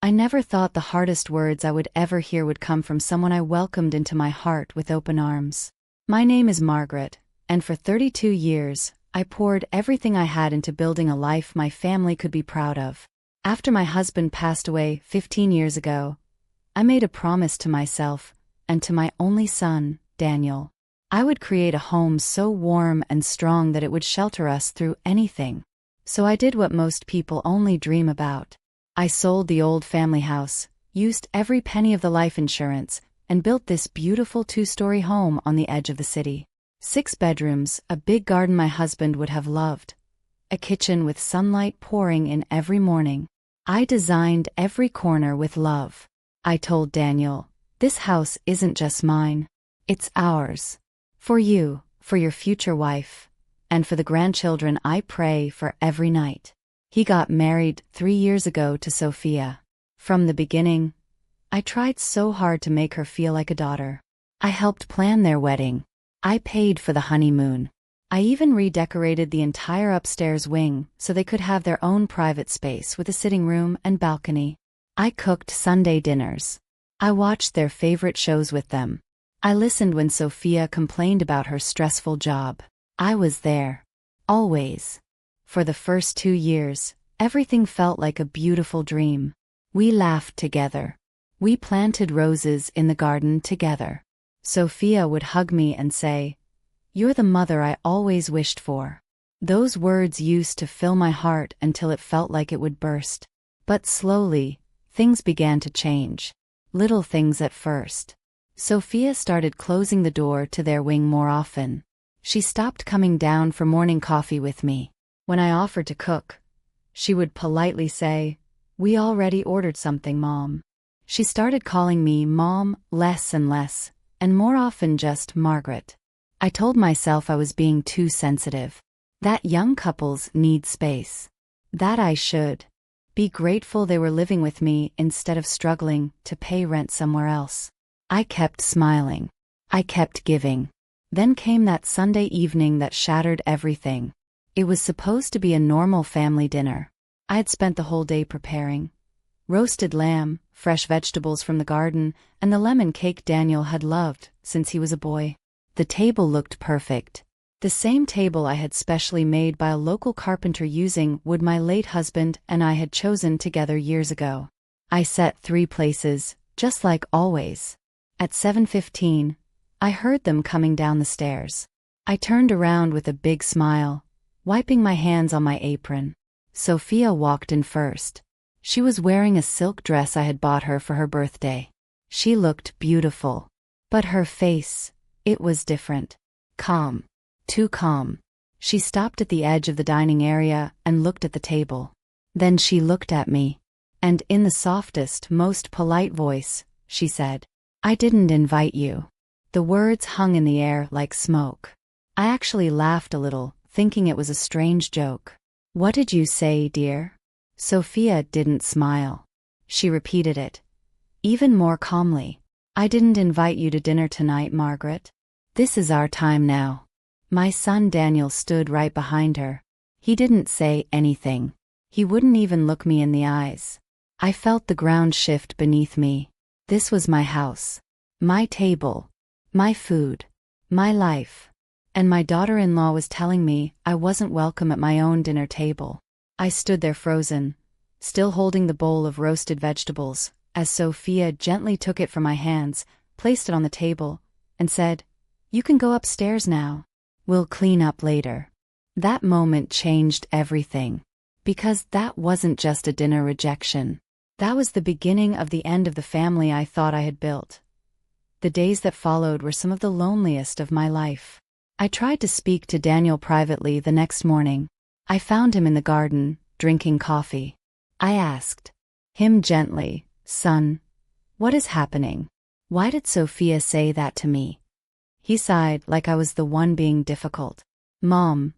I never thought the hardest words I would ever hear would come from someone I welcomed into my heart with open arms. My name is Margaret, and for 32 years, I poured everything I had into building a life my family could be proud of. After my husband passed away 15 years ago, I made a promise to myself and to my only son, Daniel. I would create a home so warm and strong that it would shelter us through anything. So I did what most people only dream about. I sold the old family house, used every penny of the life insurance, and built this beautiful 2-story home on the edge of the city. 6 bedrooms, a big garden my husband would have loved, a kitchen with sunlight pouring in every morning. I designed every corner with love. I told Daniel, "This house isn't just mine, it's ours. For you, for your future wife, and for the grandchildren I pray for every night." He got married 3 years ago to Sophia. From the beginning, I tried so hard to make her feel like a daughter. I helped plan their wedding. I paid for the honeymoon. I even redecorated the entire upstairs wing so they could have their own private space with a sitting room and balcony. I cooked Sunday dinners. I watched their favorite shows with them. I listened when Sophia complained about her stressful job. I was there. Always. For the first 2 years, everything felt like a beautiful dream. We laughed together. We planted roses in the garden together. Sophia would hug me and say, "You're the mother I always wished for." Those words used to fill my heart until it felt like it would burst. But slowly, things began to change. Little things at first. Sophia started closing the door to their wing more often. She stopped coming down for morning coffee with me. When I offered to cook, she would politely say, "We already ordered something, Mom." She started calling me Mom less and less, and more often just Margaret. I told myself I was being too sensitive. That young couples need space. That I should be grateful they were living with me instead of struggling to pay rent somewhere else. I kept smiling. I kept giving. Then came that Sunday evening that shattered everything. It was supposed to be a normal family dinner. I had spent the whole day preparing. Roasted lamb, fresh vegetables from the garden, and the lemon cake Daniel had loved since he was a boy. The table looked perfect. The same table I had specially made by a local carpenter using wood my late husband and I had chosen together years ago. I set 3 places, just like always. At 7:15, I heard them coming down the stairs. I turned around with a big smile, wiping my hands on my apron. Sophia walked in first. She was wearing a silk dress I had bought her for her birthday. She looked beautiful. But her face, it was different. Calm. Too calm. She stopped at the edge of the dining area and looked at the table. Then she looked at me. And in the softest, most polite voice, she said, "I didn't invite you." The words hung in the air like smoke. I actually laughed a little, thinking it was a strange joke. "What did you say, dear?" Sophia didn't smile. She repeated it, even more calmly. "I didn't invite you to dinner tonight, Margaret. This is our time now." My son Daniel stood right behind her. He didn't say anything. He wouldn't even look me in the eyes. I felt the ground shift beneath me. This was my house. My table. My food. My life. And my daughter-in-law was telling me I wasn't welcome at my own dinner table. I stood there frozen, still holding the bowl of roasted vegetables, as Sophia gently took it from my hands, placed it on the table, and said, "You can go upstairs now. We'll clean up later." That moment changed everything. Because that wasn't just a dinner rejection. That was the beginning of the end of the family I thought I had built. The days that followed were some of the loneliest of my life. I tried to speak to Daniel privately the next morning. I found him in the garden, drinking coffee. I asked him gently, "Son, what is happening? Why did Sophia say that to me?" He sighed like I was the one being difficult. "Mom,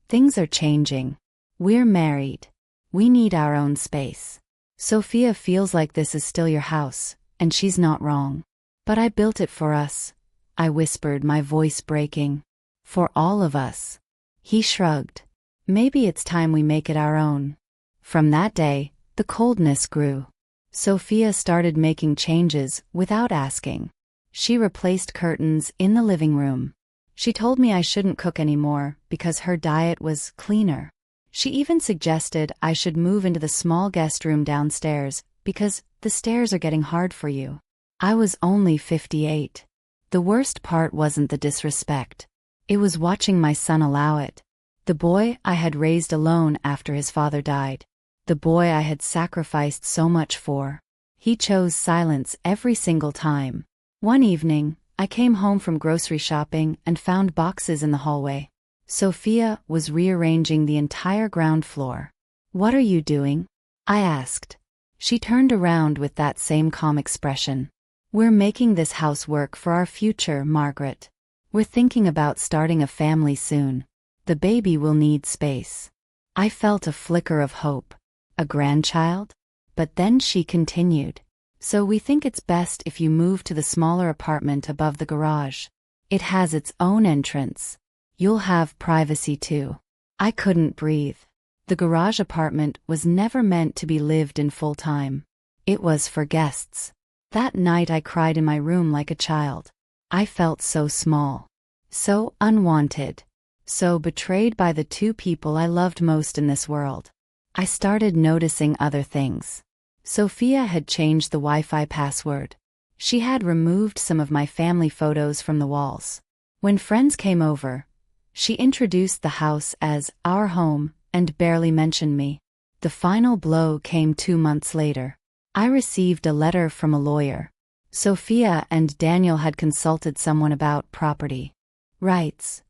things are changing. We're married. We need our own space. Sophia feels like this is still your house, and she's not wrong. But I built it for us," I whispered, my voice breaking. "For all of us." He shrugged. "Maybe it's time we make it our own." From that day, the coldness grew. Sophia started making changes without asking. She replaced curtains in the living room. She told me I shouldn't cook anymore because her diet was cleaner. She even suggested I should move into the small guest room downstairs because the stairs are getting hard for you. I was only 58. The worst part wasn't the disrespect. It was watching my son allow it. The boy I had raised alone after his father died. The boy I had sacrificed so much for. He chose silence every single time. One evening, I came home from grocery shopping and found boxes in the hallway. Sophia was rearranging the entire ground floor. "What are you doing?" I asked. She turned around with that same calm expression. "We're making this house work for our future, Margaret. We're thinking about starting a family soon. The baby will need space." I felt a flicker of hope. A grandchild? But then she continued. "So we think it's best if you move to the smaller apartment above the garage. It has its own entrance. You'll have privacy too." I couldn't breathe. The garage apartment was never meant to be lived in full time. It was for guests. That night I cried in my room like a child. I felt so small. So unwanted. So betrayed by the two people I loved most in this world. I started noticing other things. Sophia had changed the Wi-Fi password. She had removed some of my family photos from the walls. When friends came over, she introduced the house as our home and barely mentioned me. The final blow came 2 months later. I received a letter from a lawyer. Sophia and Daniel had consulted someone about property rights.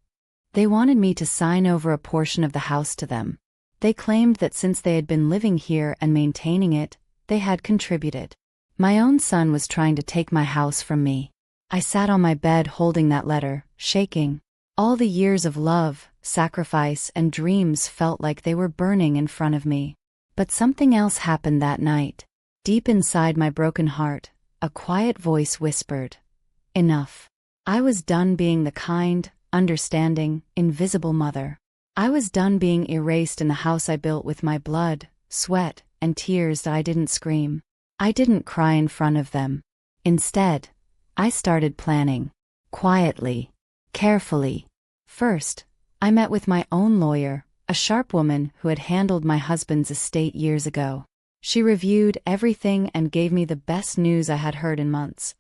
They wanted me to sign over a portion of the house to them. They claimed that since they had been living here and maintaining it, they had contributed. My own son was trying to take my house from me. I sat on my bed holding that letter, shaking. All the years of love, sacrifice, and dreams felt like they were burning in front of me. But something else happened that night. Deep inside my broken heart, a quiet voice whispered, "Enough." I was done being the kind, understanding, invisible mother. I was done being erased in the house I built with my blood, sweat, and tears that I didn't scream. I didn't cry in front of them. Instead, I started planning. Quietly. Carefully. First, I met with my own lawyer, a sharp woman who had handled my husband's estate years ago. She reviewed everything and gave me the best news I had heard in months.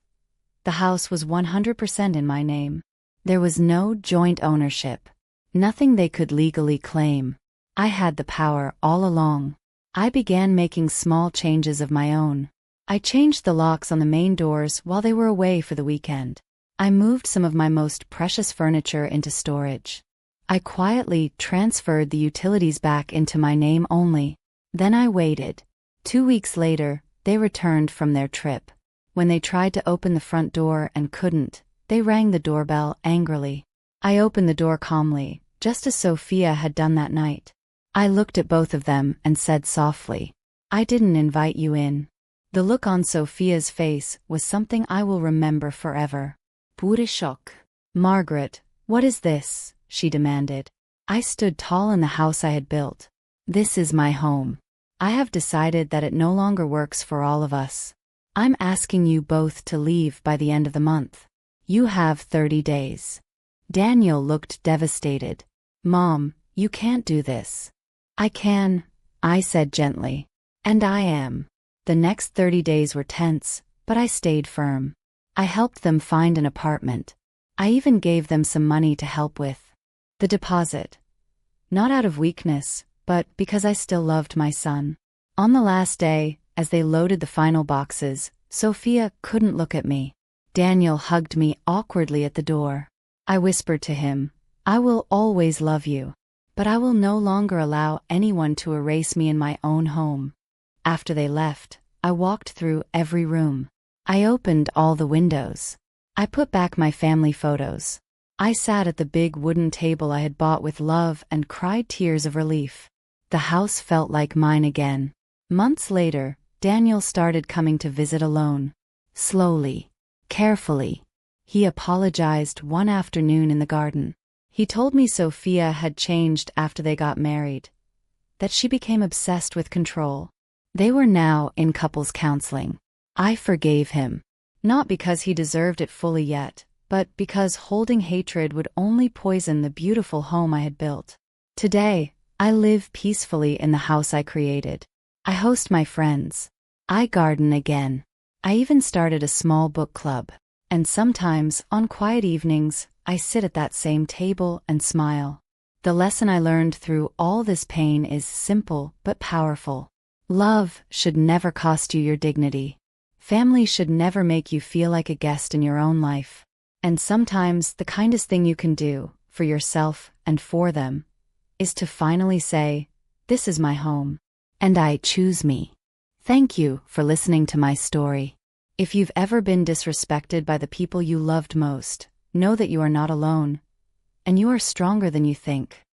The house was 100% in my name. There was no joint ownership. Nothing they could legally claim. I had the power all along. I began making small changes of my own. I changed the locks on the main doors while they were away for the weekend. I moved some of my most precious furniture into storage. I quietly transferred the utilities back into my name only. Then I waited. 2 weeks later, they returned from their trip. When they tried to open the front door and couldn't, they rang the doorbell angrily. I opened the door calmly, just as Sophia had done that night. I looked at both of them and said softly, "I didn't invite you in." The look on Sophia's face was something I will remember forever. Pure shock. "Margaret, what is this?" she demanded. I stood tall in the house I had built. "This is my home. I have decided that it no longer works for all of us. I'm asking you both to leave by the end of the month. You have 30 days. Daniel looked devastated. "Mom, you can't do this." "I can," I said gently. "And I am." The next 30 days were tense, but I stayed firm. I helped them find an apartment. I even gave them some money to help with the deposit. Not out of weakness, but because I still loved my son. On the last day, as they loaded the final boxes, Sophia couldn't look at me. Daniel hugged me awkwardly at the door. I whispered to him, "I will always love you, but I will no longer allow anyone to erase me in my own home." After they left, I walked through every room. I opened all the windows. I put back my family photos. I sat at the big wooden table I had bought with love and cried tears of relief. The house felt like mine again. Months later, Daniel started coming to visit alone. Slowly. Carefully. He apologized one afternoon in the garden. He told me Sophia had changed after they got married. That she became obsessed with control. They were now in couples counseling. I forgave him. Not because he deserved it fully yet, but because holding hatred would only poison the beautiful home I had built. Today, I live peacefully in the house I created. I host my friends. I garden again. I even started a small book club. And sometimes, on quiet evenings, I sit at that same table and smile. The lesson I learned through all this pain is simple but powerful. Love should never cost you your dignity. Family should never make you feel like a guest in your own life. And sometimes the kindest thing you can do, for yourself and for them, is to finally say, "This is my home, and I choose me." Thank you for listening to my story. If you've ever been disrespected by the people you loved most, know that you are not alone, and you are stronger than you think.